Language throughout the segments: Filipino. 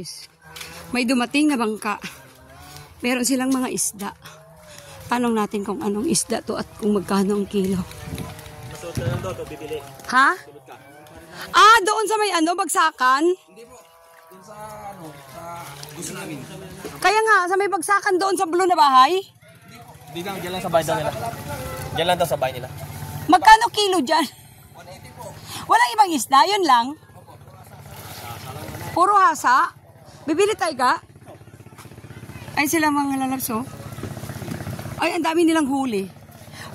guys. May dumating na bangka. Meron silang mga isda. Tanong natin kung anong isda to at kung magkano ang kilo. Ha? Ah, doon sa may ano, bagsakan? Hindi po. Doon sa ano, sa gusto namin. Kaya nga, sa may bagsakan doon sa blue na bahay? Hindi lang, dyan lang sa bahay daw nila. Dyan lang daw sa bahay nila. Magkano kilo dyan? 180 po. Walang ibang isda, yun lang. Puro hasa. Bibili tayo ka? Ay sila mga lalabso. Ay, ang dami nilang huli.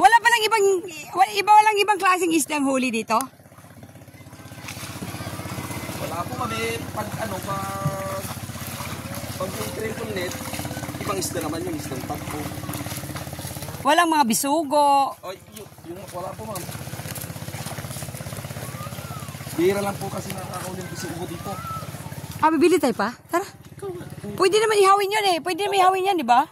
Wala palang walang ibang klaseng isda ang huli dito? Wala po kami, pag ano, pag triple net, ibang isda naman yung isdang tagpo. Walang mga bisugo. Ay, yung wala po ma'am. Bira lang po kasi nakakauling bisugo dito. Ah, bibili tayo pa? Tara. Pwede naman ihawin yun eh. Pwede naman ihawin yan, di ba?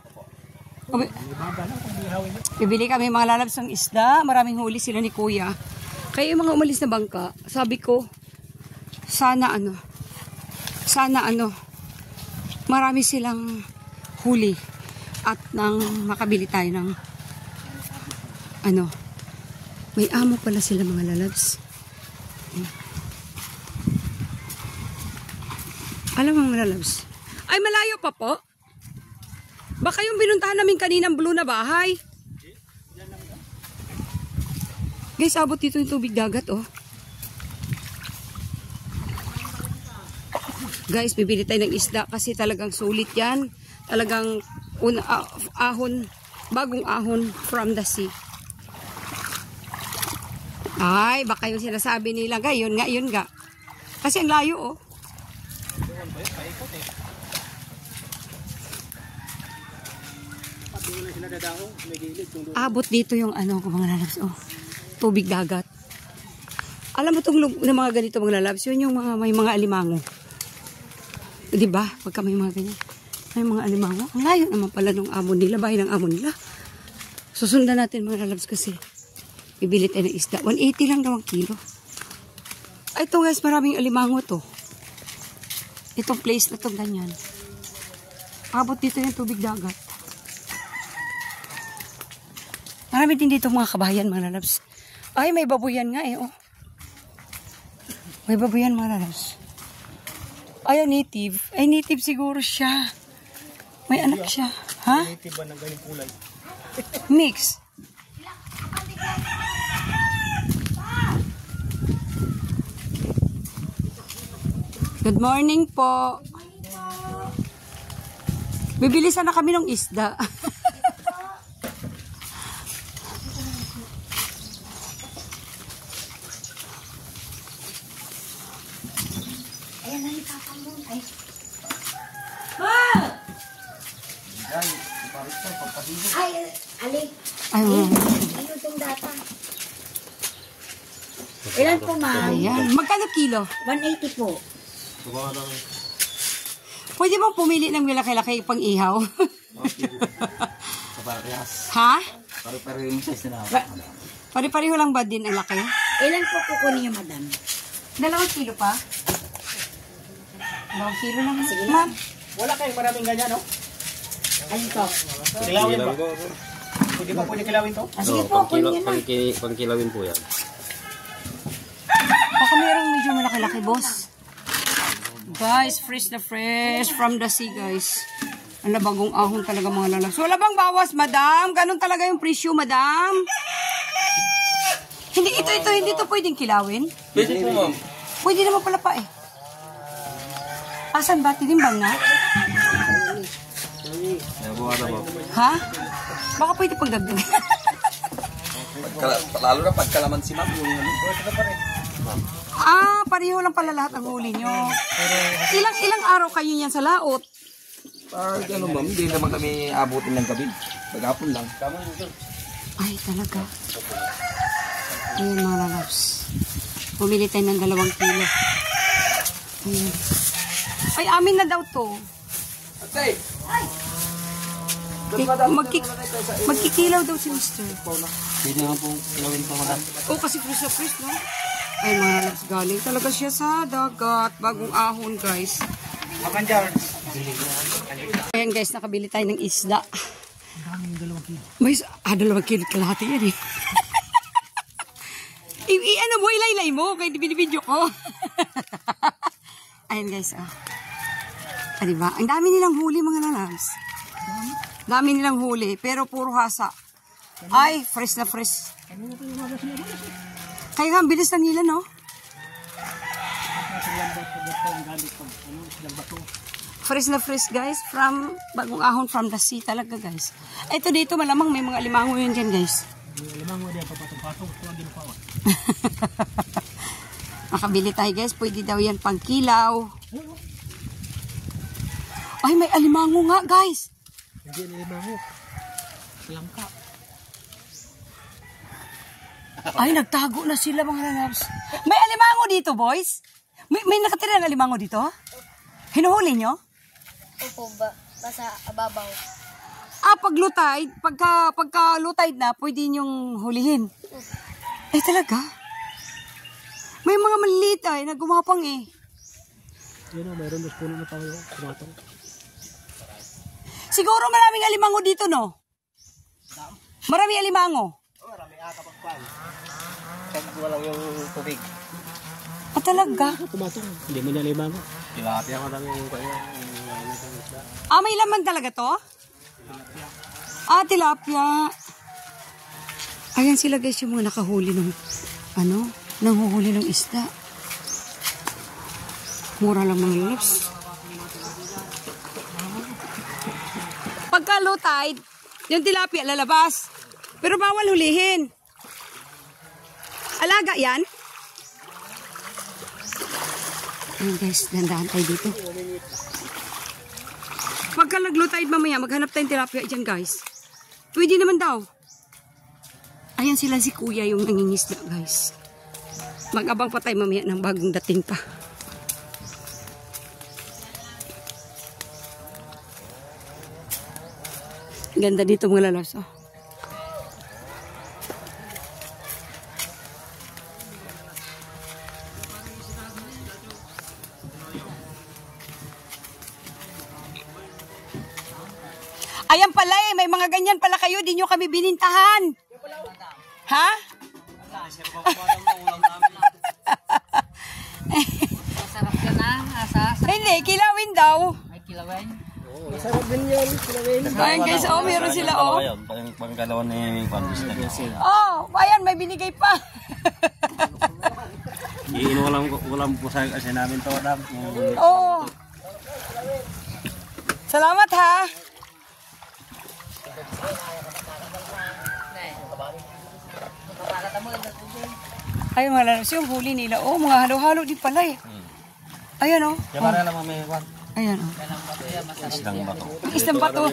Bibili kami mga lalabsang isda. Maraming huli sila ni Kuya. Kaya yung mga umalis na bangka, sabi ko, sana marami silang huli at nang makabili tayo ng may amo pala sila mga lalabs. Alam mo mga lalabs, ay malayo pa po. Baka yung binuntahan namin kaninang blue na bahay. Guys, abot dito yung tubig dagat, oh. Guys, bibili tayo ng isda kasi talagang sulit yan. Talagang bagong ahon from the sea. Ay, baka yung sinasabi nila, yun nga. Kasi ang layo, oh. Abot dito yung mga lalabs, oh. Tubig dagat. Alam mo itong mga ganito mga lalabs, yun yung may mga alimango. Diba? Pagka may mga ganyan. May mga alimango. Ang layo naman pala ng amo nila, bahay ng amo nila. Susundan natin mga lalabs kasi bibili tayo ng isda. 180 lang daw ang kilo. Ay, ito guys, maraming alimango to. Itong place na itong ganyan. Abot dito yung tubig dagat. Marami din dito mga kabayan mga lalabs. Ay, may babuyan nga eh, oh. May babuyan mga lalabs. Ay, native. Ay, native siguro siya. May anak siya. Ha? Native ba ng galing kulay? Mix. Good morning po. Bibili sana kami ng isda. Ay, ano itong data? Ilan po, ma'am? Ayan. Magkano kilo? 180 po. Pwede bang pumili ng malaki-laki pang ihaw? Ha? Pare-pareho yung size na Pare-pareho lang ba din ang laki? Ilan po kukunin niyo, madam? 2 kilo pa? 2 kilo lang. Sige ma'am. Wala kayong maraming ganyan, no? Ano to? Kilawin ba? Pwede ba pwede kilawin to? Sige po, kunin niyo na. Pangkilawin po yan. Baka mayroong medyo malaki-laki, boss. Guys, fresh na fresh from the sea, guys. Ang bagong ahon talaga mga lalaki. So, wala bang bawas, madam? Ganun talaga yung presyo, madam? Hindi ito pwedeng kilawin? Pwede po, ma'am. Pwede naman pala pa eh. Asan ba? Tinimbang na? Ha? Baka pwede pang dagdag. Lalo na pagkalamansi, ma'am. Ah, pareho lang pala lahat ang huli nyo. Ilang araw kayo yan sa laot? Ma'am, hindi naman kami abutin ng gabi. Paghapon lang. Ay, talaga. Ayan mga lalabs. Pumili tayo ng 2 kilo. Ayan. Ay, amin na daw to. Atay! Magkikilaw daw si Mr. Pwede nga po kilawin po, madam. Oh, kasi fresh na fresh, no? Ay, mga lalabs, galing talaga siya sa dagat. Bagong ahon, guys. Ayan guys, nakabili tayo ng isda. May 2 kilo kalahati yan eh. Ano mo, ilaylay mo, kaya binibidyo ko. Ayan guys, oh. Ah, diba? Ang dami nilang huli mga lalabs. Dami nilang huli, pero puro hasa. Ay, fresh na fresh. Kaya nga, bilis na nila, no? Fresh na fresh, guys. From, bagong ahon from the sea talaga, guys. Ito dito, malamang may mga alimango yun dyan, guys. Alimango diyan, papatong-patong. Makabili tayo, guys. Pwede daw yan pang kilaw. Ay, may alimango nga, guys. Hindi alimango. Langka. Ay, nagtago na sila mga lalabs. May alimango dito, boys? May nakatira ng alimango dito? Hinuhuli nyo? Opo, basta ababaw. Ah, pag low tide, pagka low tide na, pwede nyong hulihin. Eh, talaga? May mga maliliit ay, nagumapang eh. Yan o, mayroon 2 puno na tayo. Tumatong. Siguro maraming alimango dito, no? Maraming alimango. Marami kapag kwan. Pag walang yung tubig. Ah, talaga? Tumatong. Hindi mo niya alimango. Tilapia ko lang yung kaya. Ah, may laman talaga to? Ah, tilapia. Ayan sila guys, yung mga nakahuli ng, nanghuhuli ng isda. Mura lang mga lalabs. Pagka low tide, yung tilapia lalabas. Pero bawal hulihin. Alaga yan? Ayan guys, dandahan tayo dito. Pagka nag-low tide mamaya, maghanap tayong tilapia dyan guys. Pwede naman daw. Ayan sila si kuya yung nangingisda guys. Mag-abang pa tayo mamaya ng bagong dating pa. Ganda dito mga lalas oh. Ayan pala eh, may mga ganyan pala kayo, di nyo kami binintahan. Ha? Masarap ka na, asas. Hindi, kilawin daw. Ay, kilawin. Masarap din yan. Ayan guys, oh, meron sila oh. Pangkalawa ni Pandus na Oh, ayan, may binigay pa. Walang po sa kasi namin to. Oo. Salamat ha. Ay, mga lalas yung huli nila. Oh, mga halo-halo din pala eh. Ayan oh. Kaya lang may kwan. Ayan oh. Isdang bato. Isdang bato.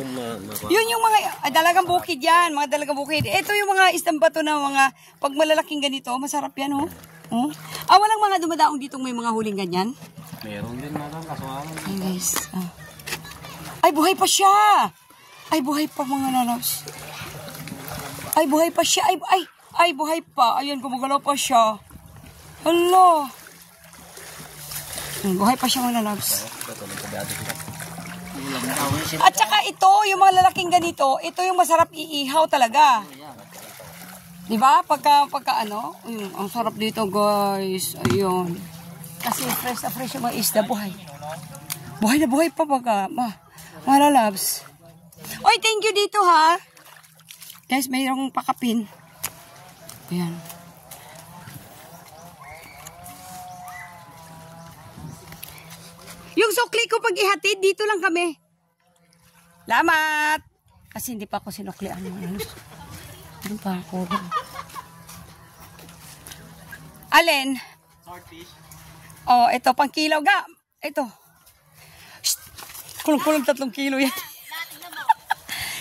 Yun yung mga dalagang bukid yan. Mga dalagang bukid. Ito yung mga isdang bato na mga pag malalaking ganito. Masarap yan oh. Oh. Ah, walang mga dumadaong ditong may mga huling ganyan. Meron din madam kaso Ay guys. Ah. Ay, buhay pa siya. Ay, buhay pa mga lalas. Ay, buhay pa siya. Ay, buhay pa. Ayan, gumagalaw pa siya. Hala. Buhay pa siya mga lalabs. At saka ito, yung mga lalaking ganito, ito yung masarap iihaw talaga. Diba? Pagka ano, ang sarap dito guys. Ayun. Kasi fresh na fresh yung mga isda, buhay. Buhay na buhay pa baga. Mga lalabs. Oy, thank you dito ha. Guys, mayroong pakapin. Ayan. Yung sukli ko pag ihatid, dito lang kami. Salamat! Kasi hindi pa ako sinuklian. Ano pa ako? Alin? Oh, ito, pang kilaw ga. Ito. Kulong-kulong 3 kilo yan.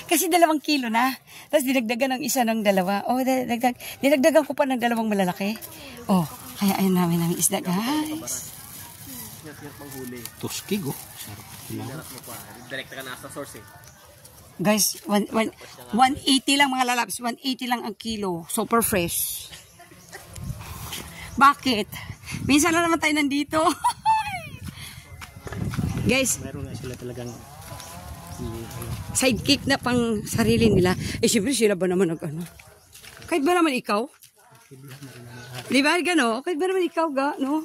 Kasi 2 kilo na. Tapos dinagdagan ng isa ng 2. Oh, dinagdagan ko pa ng 2 malalaki. Oh, kaya ayun namin ng isda, guys. Tuskig oh. Direct ka na sa source eh. Guys, 180 lang mga lalabs. 180 lang ang kilo. Super fresh. Bakit? Minsan na naman tayo nandito. Guys, Meron nga sila talagang sidekick na pang sarili nila. Eh, syempre sila ba naman ano? Kahit ba naman ikaw? Di ba, gano? Kahit ba naman ikaw, no?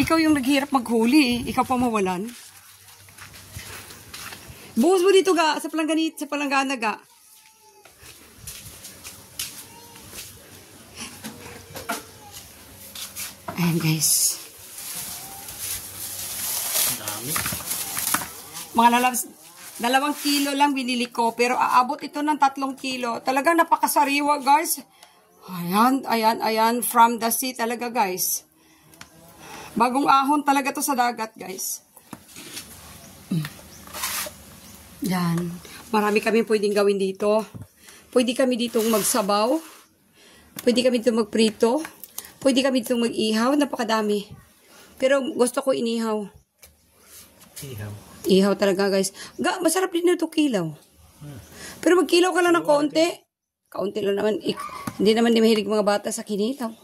Ikaw yung naghihirap maghuli, eh. Ikaw pa mawalan. Buhos mo dito, sa palanggana, Ayan, guys. dami. Mga lalabs, 2 kilo lang binili ko, pero aabot ito ng 3 kilo. Talagang napakasariwa, guys. Ayan, from the sea talaga, guys. Bagong ahon talaga to sa dagat, guys. Yan. Marami kami pwedeng gawin dito. Pwede kami ditong magsabaw. Pwede kami ditong magprito. Pwede kami ditong mag-ihaw. Napakadami. Pero gusto ko inihaw. Ihaw talaga, guys. Masarap din na ito kilaw. Pero magkilaw ka lang ng konti. Kaunti lang naman. Hindi naman di mahilig mga bata sa kinilaw.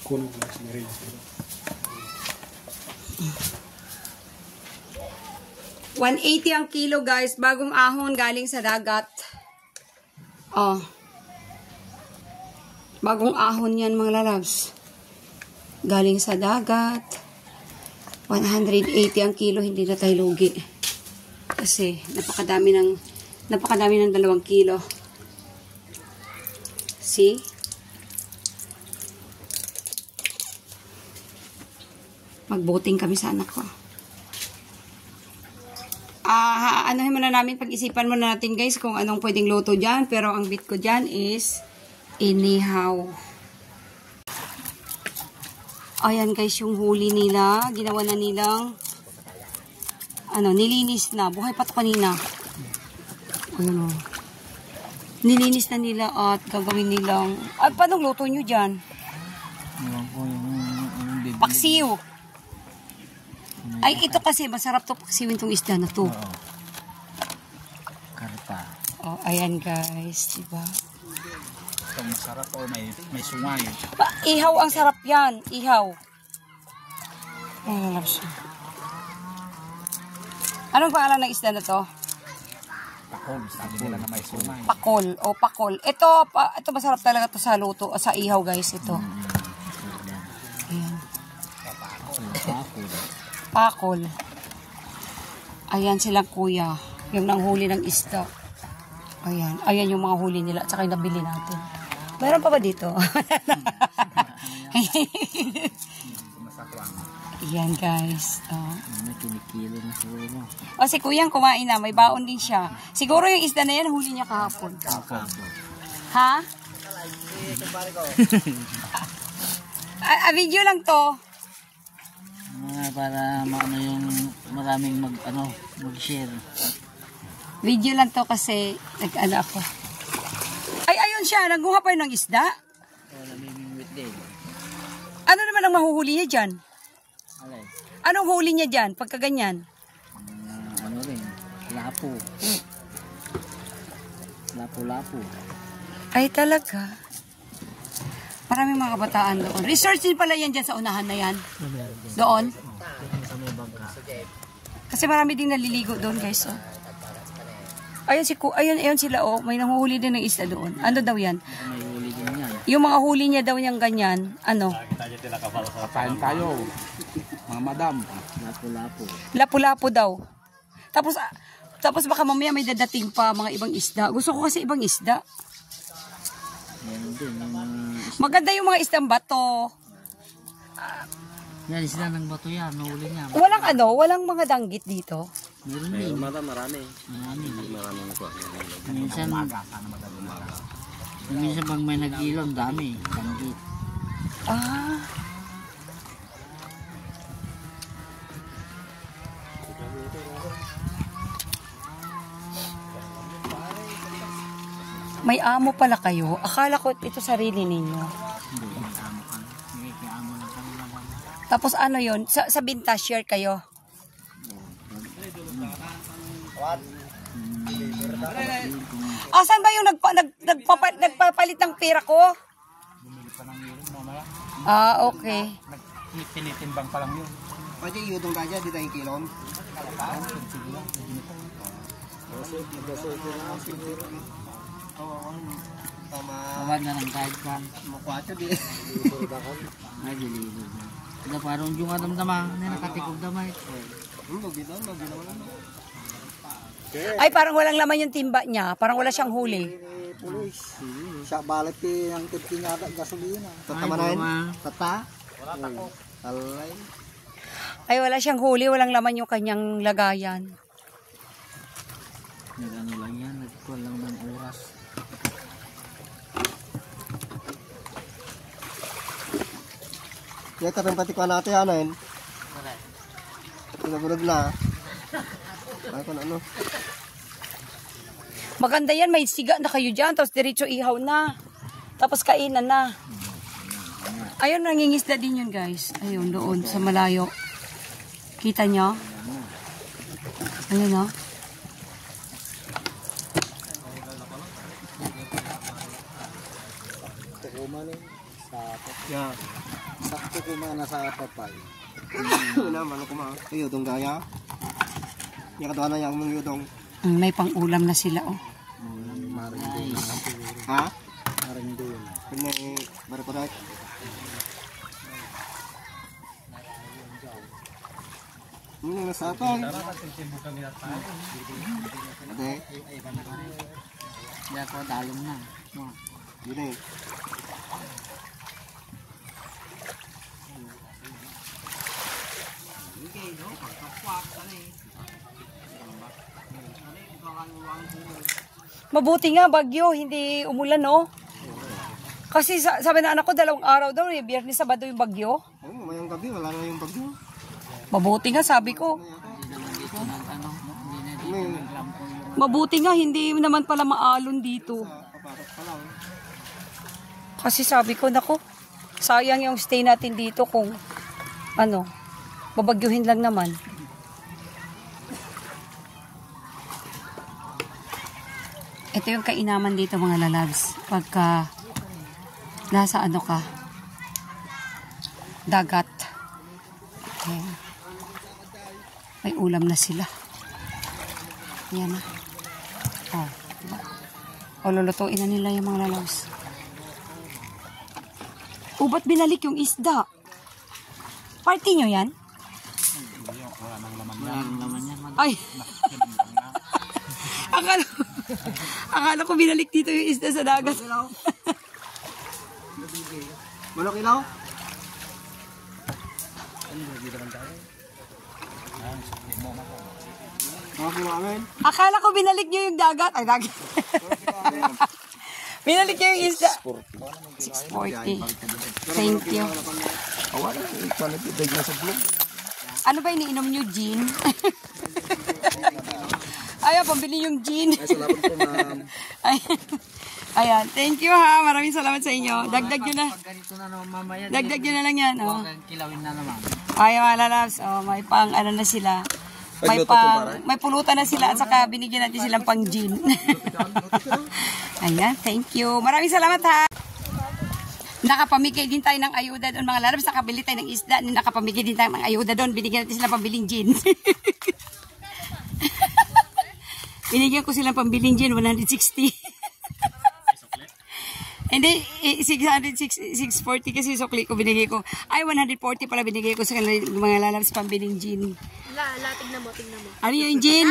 Kuno ko sa rin. 180 ang kilo, guys. Bagong ahon galing sa dagat. Oh. Bagong ahon yan, mga lalabs. Galing sa dagat. 180 ang kilo, hindi na tayo lugi. Kasi napakadami ng 2 kilo. See? Magboting kami sa anak ko. Anuhin muna namin, pag-isipan muna natin, guys, kung anong pwedeng luto dyan. Pero ang bit ko dyan is inihaw. Ayan, guys, yung huli nila. Ginawa na nilang nilinis na. Buhay pa to kanina. Ayan, o. Nilinis na nila at gagawin nilang... paano luto nyo dyan? Paksiw. Ay, ito kasi masarap to paksiwin tong isda na to. Karpa. Oh, ayan, guys, diba? Ito masarap o may sungay. Ihaw ang sarap yan. Ihaw. Ayan, siya. Anong pangalan ng isda na to? Pakol. Sabi nila na may sungay. Pakol. O, pakol. Ito masarap talaga to sa luto. Sa ihaw, guys, ito. Ayan. Pakol. Ayan silang kuya. Yung nanghuli ng isda. Ayan. Ayan yung mga huli nila. At saka yung nabili natin. Meron pa ba dito? Ayan, guys. May kinikilo na siguro mo. O, si kuyang kumain na. May baon din siya. Siguro yung isda na yan, huli niya kahapon. Ha? Video lang to. Para maano yung maraming mag-share. Video lang to kasi nag-ano ako. Ay, ayun siya. Nagguha pa yun ng isda. Namimingwit din. Ano naman ang mahuhuli niya dyan? Alay. Anong huli niya dyan pagka ganyan? Ano rin? Lapo. Lapo-lapo. Ay, talaga. Maraming mga kabataan doon. Research din pala yan dyan sa unahan na yan. Doon. Kasi marami din naliligo doon, guys. Oh. Ayun sila, oh. May nanguhuli din ng isda doon. Ano daw yan? May huli din yan. Yung mga huli niya daw niyang ganyan, ano? Kapain tayo. Mga madam. Lapo-lapo. Lapu-lapu daw. Tapos baka mamaya may dadating pa mga ibang isda. Gusto ko kasi ibang isda. Meron din. Maganda yung mga isdang bato. Yan, isda ng bato yan. Nahuli niya. Walang mga danggit dito. Meron din. Marami. Minsan pag may nag-ilong, dami. Danggit. Ah. May amo pala kayo. Akala ko ito sarili ninyo. Hindi, may amo ka. May amo na kanila lang. Tapos ano yon? Sa binta, share kayo. Kung Asan ba yung nagpapalit ng pera ko? pa ng yun mamaya. Ah, okay. Tinitimbang pa lang yun. Pwede iudong tayo, di tayo kilon. Oo, tama. Tawad na ng kahit kan. Makwatsa di. Ay, dililid. Ito parang yung adamdama, nakatikob damay. Magbitaw. Ay, parang walang laman yung timba niya. Parang wala siyang huli. Pulis. Siya balik ang tipin nga gasolina. Tatamanayin. Tata. Wala tako. Alay. Ay, wala siyang huli. Walang laman yung kanyang lagayan. Nag-ano lang yan, nagkuhan lang ng oras. Kaya tapos pati ko natin yanin. Pinagurog na. Ay kung ano. Maganda yan. May siga na kayo dyan. Tapos diretso ihaw na. Tapos kainan na. Ayun, nangingisda din yun, guys. Ayun, doon sa malayo. Kita nyo? Ayun, oh. Yeah. Sakto ko na sa papay. Wala man ako ma. Iudong gaya. Yung katawa na yung mga iudong. May pang-ulam na sila, oh. Ha? Marindol. Kanya barakurak. Ini nasa atong. Ate. Kaya ko dalong na. Gini. Mabuti nga, bagyo. Hindi umulan, no? Kasi sabi na anak ko, 2 araw daw, eh. Biyernes, Sabado yung bagyo. Oh, mamayang gabi wala na yung bagyo. Mabuti nga, sabi ko. Mabuti nga, hindi naman pala maalon dito. Papasok pa lang. Kasi sabi ko, nako, sayang yung stay natin dito kung, ano, babagyuhin lang naman. Ito yung kainaman dito, mga lalabs. Pagka, nasa ano ka, dagat. Ayan. May ulam na sila. Ayan na. Oh, diba? O, lulutuin na nila yung mga lalabs. O, ba't binalik yung isda? Party nyo yan? Wala nang laman yan. Ay! akala ko binalik dito yung isda sa dagat. Manok ilaw? Manok ilaw amin? Akala ko binalik nyo yung dagat. Ay, dagat. Binalik nyo yung isda. 640. Thank you. Awan na, panatidag na sa vlog. Ano ba iniinom nyo? Gin? Ayaw, pambili yung gin. Ay, salamat po, ma'am. Ayan, thank you ha. Maraming salamat sa inyo. Dagdag nyo na. Pag ganito na naman mamaya, Dagdag nyo na lang yan. Oh. kilawin na naman. Ay, mga lalabs. Oh, may pang ano na sila. May pulutan na sila at saka binigyan natin silang pang gin. Ayan, thank you. Maraming salamat ha. Nakapamigay din tayo ng ayuda doon, mga lalabs. Nakabili tayo ng isda. Nakapamigay din tayo ng ayuda doon. Binigyan natin silang pambiling gin. Binigyan ko silang pambiling gin, 160. Hindi, 640 kasi sukli ko binigay ko. Ay, 140 pala binigay ko sa mga lalabs pambiling gin. Tignan mo. Ano yung gin?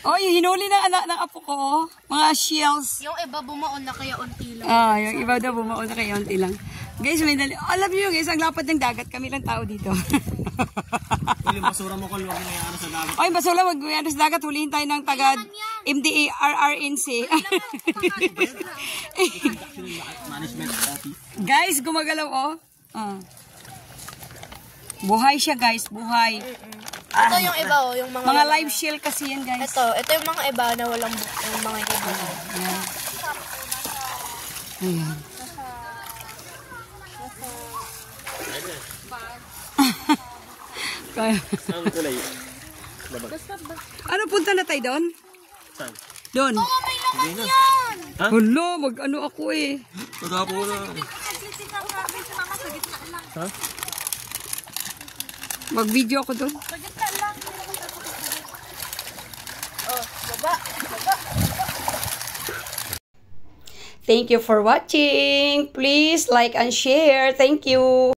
Oy, hinuli ng anak ng apo ko. Mga shells. Yung iba bumaon na kaya unti lang. Ah, yung iba daw bumaon na kaya unti lang. Guys, may dali. Alam niyo guys, ang lapad ng dagat. Kami lang tao dito. Yung basura mo kung huwag na sa dagat. Ay, basura, wag mo yan sa dagat. Hulihin tayo ng taga MDA RRNC. Management office. Guys, gumagalaw oh. Ah. Buhay siya guys, buhay. Ito yung iba yung Mga live shell kasi yan guys. Ito yung mga iba na walang yung mga iba. Ayan. Ayan. Ang kulay. Ano, punta na tayo doon? Saan? Doon. Oh, may Hindi na. Hala, mag-ano ako eh. Mag-apo na. Ha? Mag-video ako doon. Thank you for watching. Please like and share. Thank you.